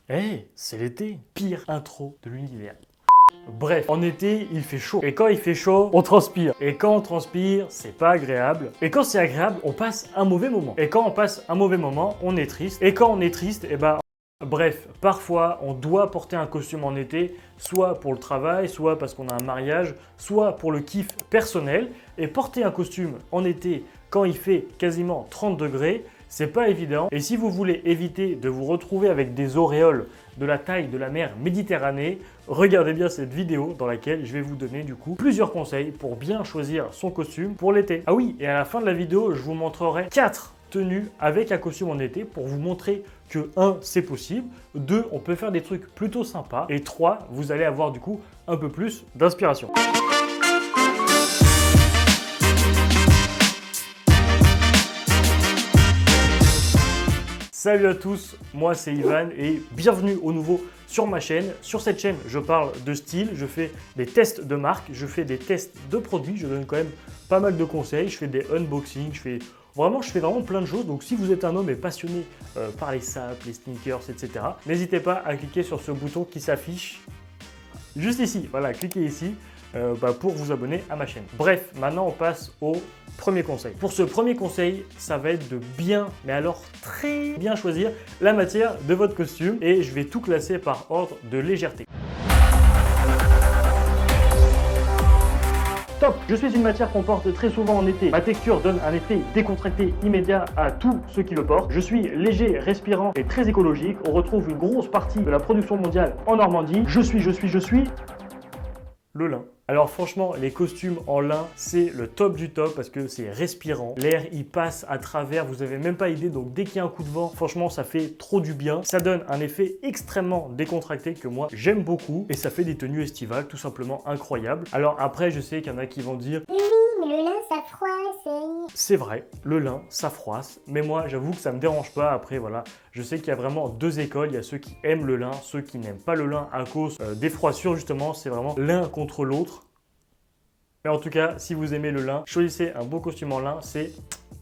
C'est l'été, pire intro de l'univers. Bref, en été, il fait chaud. Et quand il fait chaud, on transpire. Et quand on transpire, c'est pas agréable. Et quand c'est agréable, on passe un mauvais moment. Et quand on passe un mauvais moment, on est triste. Et quand on est triste, bref, parfois, on doit porter un costume en été, soit pour le travail, soit parce qu'on a un mariage, soit pour le kiff personnel. Et porter un costume en été, quand il fait quasiment 30 degrés, c'est pas évident. Et si vous voulez éviter de vous retrouver avec des auréoles de la taille de la mer Méditerranée, regardez bien cette vidéo dans laquelle je vais vous donner du coup plusieurs conseils pour bien choisir son costume pour l'été. Ah oui, et à la fin de la vidéo, je vous montrerai 4 tenues avec un costume en été pour vous montrer que 1, c'est possible, 2, on peut faire des trucs plutôt sympas, et 3, vous allez avoir du coup un peu plus d'inspiration. Salut à tous, moi c'est Ivan et bienvenue au nouveau sur ma chaîne. Sur cette chaîne, je parle de style, je fais des tests de marque, je fais des tests de produits, je donne quand même pas mal de conseils, je fais des unboxings, je fais vraiment plein de choses. Donc si vous êtes un homme et passionné par les sapes, les sneakers, etc., n'hésitez pas à cliquer sur ce bouton qui s'affiche juste ici. Voilà, cliquez ici. Pour vous abonner à ma chaîne. Bref, maintenant on passe au premier conseil. Pour ce premier conseil, ça va être de bien, mais alors très bien choisir la matière de votre costume et je vais tout classer par ordre de légèreté. Top! Je suis une matière qu'on porte très souvent en été. Ma texture donne un effet décontracté immédiat à tous ceux qui le portent. Je suis léger, respirant et très écologique. On retrouve une grosse partie de la production mondiale en Normandie. Je suis le lin. Alors franchement, les costumes en lin, c'est le top du top parce que c'est respirant. L'air, il passe à travers, vous n'avez même pas idée. Donc dès qu'il y a un coup de vent, franchement, ça fait trop du bien. Ça donne un effet extrêmement décontracté que moi, j'aime beaucoup. Et ça fait des tenues estivales tout simplement incroyables. Alors après, je sais qu'il y en a qui vont dire « Mais le lin, ça froisse. » C'est vrai, le lin, ça froisse. Mais moi, j'avoue que ça me dérange pas. Après, voilà, je sais qu'il y a vraiment deux écoles. Il y a ceux qui aiment le lin, ceux qui n'aiment pas le lin à cause des froissures, justement. C'est vraiment l'un contre l'autre. Mais en tout cas, si vous aimez le lin, choisissez un beau costume en lin, c'est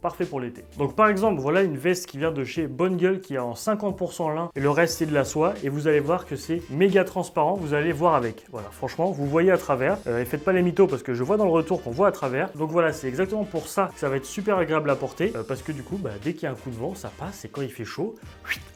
parfait pour l'été. Donc par exemple, voilà une veste qui vient de chez Bonne Gueule qui est en 50% lin et le reste c'est de la soie et vous allez voir que c'est méga transparent, vous allez voir avec. Voilà, franchement, vous voyez à travers et faites pas les mythos parce que je vois dans le retour qu'on voit à travers. Donc voilà, c'est exactement pour ça que ça va être super agréable à porter parce que du coup, dès qu'il y a un coup de vent, ça passe et quand il fait chaud,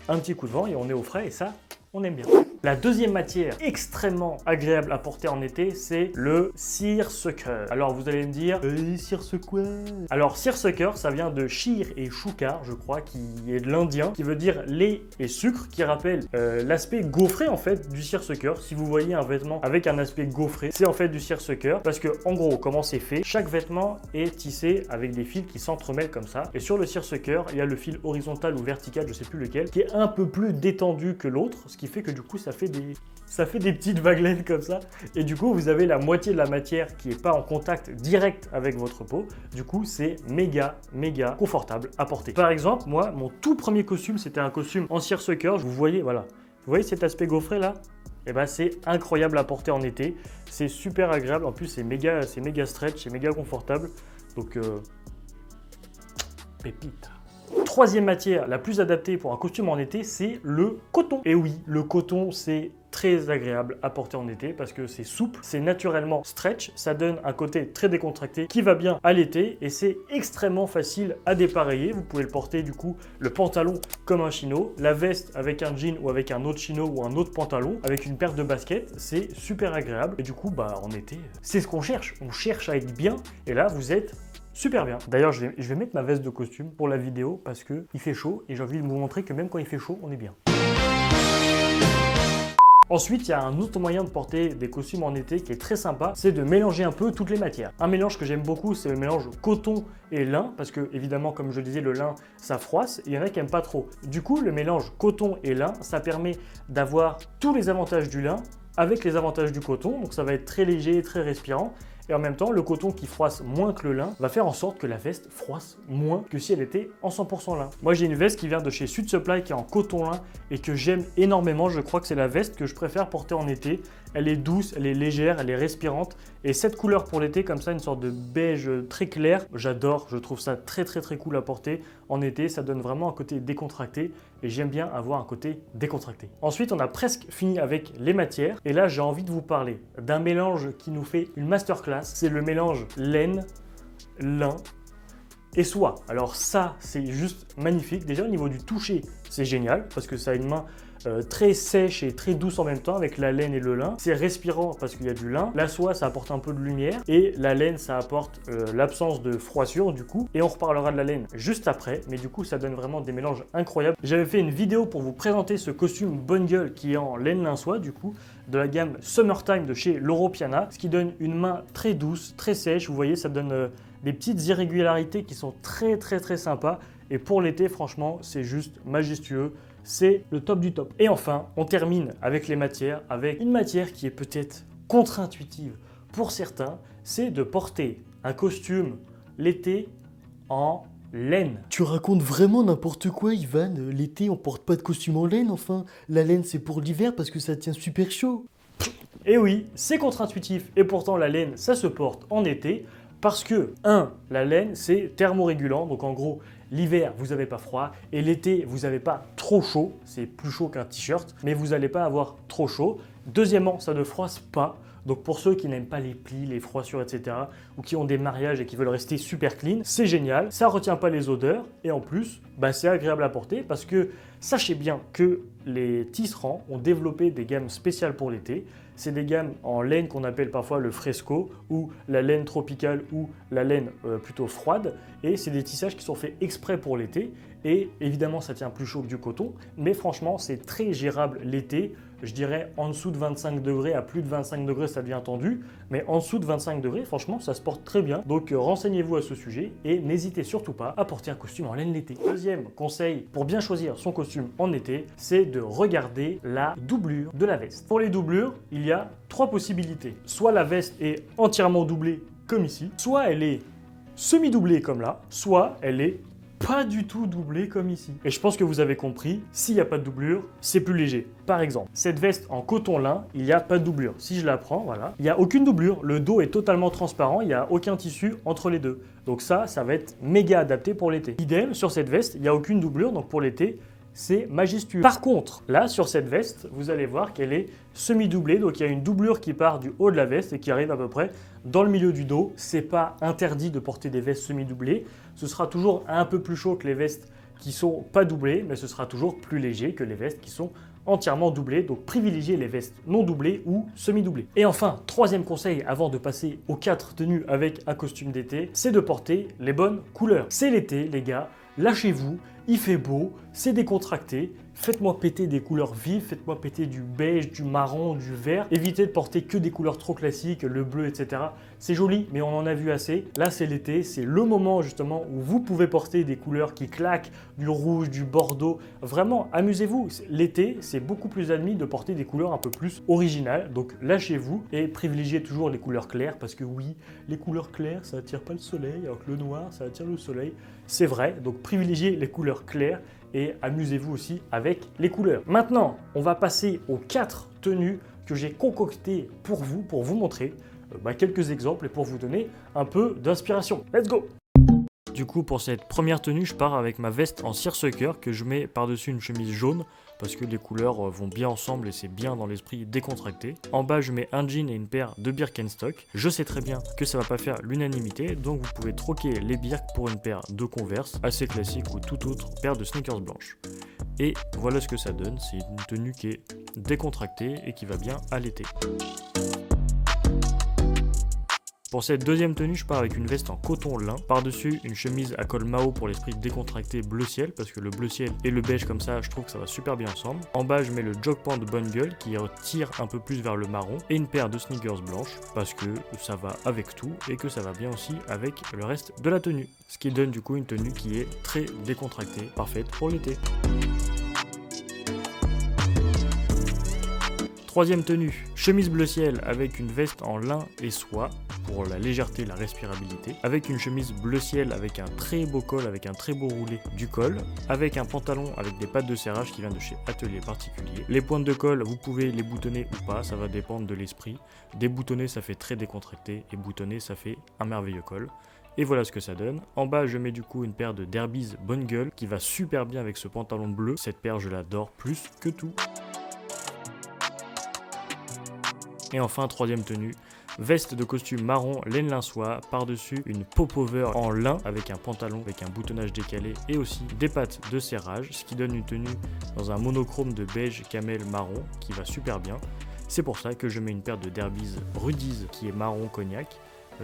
un petit coup de vent et on est au frais et ça, on aime bien. La deuxième matière extrêmement agréable à porter en été, c'est le seersucker. Alors vous allez me dire, seersucker. Alors seersucker, ça vient de sheer et shukar, je crois, qui est de l'indien, qui veut dire lait et sucre, qui rappelle l'aspect gaufré en fait du seersucker. Si vous voyez un vêtement avec un aspect gaufré, c'est en fait du seersucker, parce que en gros, comment c'est fait, chaque vêtement est tissé avec des fils qui s'entremêlent comme ça. Et sur le seersucker, il y a le fil horizontal ou vertical, je sais plus lequel, qui est un peu plus détendu que l'autre, ce qui fait que du coup ça fait des petites vaguelettes comme ça et du coup vous avez la moitié de la matière qui n'est pas en contact direct avec votre peau. Du coup c'est méga confortable à porter. Par exemple, moi mon tout premier costume c'était un costume en seersucker. Vous voyez, voilà, vous voyez cet aspect gaufré là, et c'est incroyable à porter en été, c'est super agréable, en plus c'est méga stretch, c'est méga confortable, donc pépite. Troisième matière la plus adaptée pour un costume en été, c'est le coton. Et oui, le coton, c'est très agréable à porter en été parce que c'est souple, c'est naturellement stretch, ça donne un côté très décontracté qui va bien à l'été et c'est extrêmement facile à dépareiller. Vous pouvez le porter du coup, le pantalon comme un chino, la veste avec un jean ou avec un autre chino ou un autre pantalon, avec une paire de baskets, c'est super agréable. Et du coup, en été, c'est ce qu'on cherche. On cherche à être bien et là, vous êtes super bien. D'ailleurs, je vais mettre ma veste de costume pour la vidéo parce que il fait chaud et j'ai envie de vous montrer que même quand il fait chaud, on est bien. Ensuite, il y a un autre moyen de porter des costumes en été qui est très sympa, c'est de mélanger un peu toutes les matières. Un mélange que j'aime beaucoup, c'est le mélange coton et lin, parce que évidemment, comme je le disais, le lin, ça froisse, et il y en a qui n'aiment pas trop. Du coup, le mélange coton et lin, ça permet d'avoir tous les avantages du lin avec les avantages du coton, donc ça va être très léger, très respirant. Et en même temps, le coton qui froisse moins que le lin va faire en sorte que la veste froisse moins que si elle était en 100% lin. Moi, j'ai une veste qui vient de chez Sud Supply qui est en coton lin et que j'aime énormément. Je crois que c'est la veste que je préfère porter en été. Elle est douce, elle est légère, elle est respirante. Et cette couleur pour l'été, comme ça, une sorte de beige très clair, j'adore. Je trouve ça très cool à porter en été. Ça donne vraiment un côté décontracté et j'aime bien avoir un côté décontracté. Ensuite, on a presque fini avec les matières. Et là, j'ai envie de vous parler d'un mélange qui nous fait une masterclass. C'est le mélange laine, lin et soie. Alors ça, c'est juste magnifique. Déjà, au niveau du toucher, c'est génial parce que ça a une main très sèche et très douce en même temps avec la laine et le lin. C'est respirant parce qu'il y a du lin. La soie, ça apporte un peu de lumière et la laine, ça apporte l'absence de froissure du coup. Et on reparlera de la laine juste après, mais du coup, ça donne vraiment des mélanges incroyables. J'avais fait une vidéo pour vous présenter ce costume bonne gueule qui est en laine lin soie du coup, de la gamme Summertime de chez Loro Piana, ce qui donne une main très douce, très sèche. Vous voyez, ça donne des petites irrégularités qui sont très sympas. Et pour l'été, franchement, c'est juste majestueux. C'est le top du top. Et enfin, on termine avec les matières, avec une matière qui est peut-être contre-intuitive pour certains, c'est de porter un costume l'été en laine. Tu racontes vraiment n'importe quoi, Ivan. L'été, on porte pas de costume en laine, enfin. La laine, c'est pour l'hiver parce que ça tient super chaud. Et oui, c'est contre-intuitif. Et pourtant, la laine, ça se porte en été. Parce que, la laine, c'est thermorégulant. Donc en gros, l'hiver, vous n'avez pas froid. Et l'été, vous n'avez pas trop chaud. C'est plus chaud qu'un t-shirt. Mais vous n'allez pas avoir trop chaud. Deuxièmement, ça ne froisse pas. Donc pour ceux qui n'aiment pas les plis, les froissures, etc. ou qui ont des mariages et qui veulent rester super clean, c'est génial. Ça ne retient pas les odeurs. Et en plus, c'est agréable à porter parce que sachez bien que les tisserands ont développé des gammes spéciales pour l'été. C'est des gammes en laine qu'on appelle parfois le fresco ou la laine tropicale ou la laine plutôt froide. Et c'est des tissages qui sont faits exprès pour l'été. Et évidemment, ça tient plus chaud que du coton. Mais franchement, c'est très gérable l'été. Je dirais en dessous de 25 degrés à plus de 25 degrés, ça devient tendu. Mais en dessous de 25 degrés, franchement, ça se porte très bien. Donc renseignez-vous à ce sujet et n'hésitez surtout pas à porter un costume en laine l'été. Deuxième conseil pour bien choisir son costume en été, c'est de regarder la doublure de la veste. Pour les doublures, il y a 3 possibilités. Soit la veste est entièrement doublée comme ici, soit elle est semi-doublée comme là, soit elle est pas du tout doublé comme ici. Et je pense que vous avez compris, s'il n'y a pas de doublure, c'est plus léger. Par exemple, cette veste en coton lin, il n'y a pas de doublure. Si je la prends, voilà, il n'y a aucune doublure. Le dos est totalement transparent, il n'y a aucun tissu entre les deux. Donc ça va être méga adapté pour l'été. Idem, sur cette veste, il n'y a aucune doublure, donc pour l'été, c'est majestueux. Par contre, là, sur cette veste, vous allez voir qu'elle est semi-doublée. Donc, il y a une doublure qui part du haut de la veste et qui arrive à peu près dans le milieu du dos. C'est pas interdit de porter des vestes semi-doublées. Ce sera toujours un peu plus chaud que les vestes qui sont pas doublées, mais ce sera toujours plus léger que les vestes qui sont entièrement doublées. Donc, privilégiez les vestes non doublées ou semi-doublées. Et enfin, troisième conseil avant de passer aux 4 tenues avec un costume d'été, c'est de porter les bonnes couleurs. C'est l'été, les gars. Lâchez-vous, il fait beau, c'est décontracté, faites-moi péter des couleurs vives, faites-moi péter du beige, du marron, du vert. Évitez de porter que des couleurs trop classiques, le bleu, etc. C'est joli, mais on en a vu assez. Là, c'est l'été, c'est le moment justement où vous pouvez porter des couleurs qui claquent, du rouge, du bordeaux. Vraiment, amusez-vous. L'été, c'est beaucoup plus admis de porter des couleurs un peu plus originales. Donc, lâchez-vous et privilégiez toujours les couleurs claires parce que oui, les couleurs claires, ça attire pas le soleil, alors que le noir, ça attire le soleil. C'est vrai, donc privilégiez les couleurs claires et amusez-vous aussi avec les couleurs. Maintenant, on va passer aux 4 tenues que j'ai concoctées pour vous montrer quelques exemples et pour vous donner un peu d'inspiration. Let's go! Du coup, pour cette première tenue, je pars avec ma veste en seersucker que je mets par-dessus une chemise jaune parce que les couleurs vont bien ensemble et c'est bien dans l'esprit décontracté. En bas, je mets un jean et une paire de Birkenstock. Je sais très bien que ça va pas faire l'unanimité, donc vous pouvez troquer les Birk pour une paire de Converse assez classique ou toute autre paire de sneakers blanches. Et voilà ce que ça donne, c'est une tenue qui est décontractée et qui va bien à l'été. Pour cette deuxième tenue, je pars avec une veste en coton lin, par-dessus une chemise à col Mao pour l'esprit décontracté bleu ciel, parce que le bleu ciel et le beige comme ça, je trouve que ça va super bien ensemble. En bas, je mets le jog pant de bonne gueule qui tire un peu plus vers le marron, et une paire de sneakers blanches, parce que ça va avec tout et que ça va bien aussi avec le reste de la tenue. Ce qui donne du coup une tenue qui est très décontractée, parfaite pour l'été. Troisième tenue, chemise bleu ciel avec une veste en lin et soie. pour la légèreté et la respirabilité, avec une chemise bleu ciel avec un très beau col, avec un très beau roulé du col, avec un pantalon avec des pattes de serrage qui vient de chez Atelier Particulier. Les pointes de col, vous pouvez les boutonner ou pas, ça va dépendre de l'esprit. Déboutonner, ça fait très décontracté, et boutonner, ça fait un merveilleux col. Et voilà ce que ça donne. En bas, je mets du coup une paire de Derbies bonne gueule qui va super bien avec ce pantalon bleu. Cette paire, je l'adore plus que tout. Et enfin, troisième tenue, veste de costume marron laine lin soie, par-dessus une popover en lin avec un pantalon avec un boutonnage décalé et aussi des pattes de serrage, ce qui donne une tenue dans un monochrome de beige camel marron qui va super bien. C'est pour ça que je mets une paire de Derbies Rudies qui est marron cognac,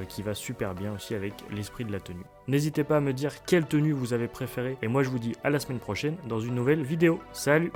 qui va super bien aussi avec l'esprit de la tenue. N'hésitez pas à me dire quelle tenue vous avez préférée et moi je vous dis à la semaine prochaine dans une nouvelle vidéo. Salut!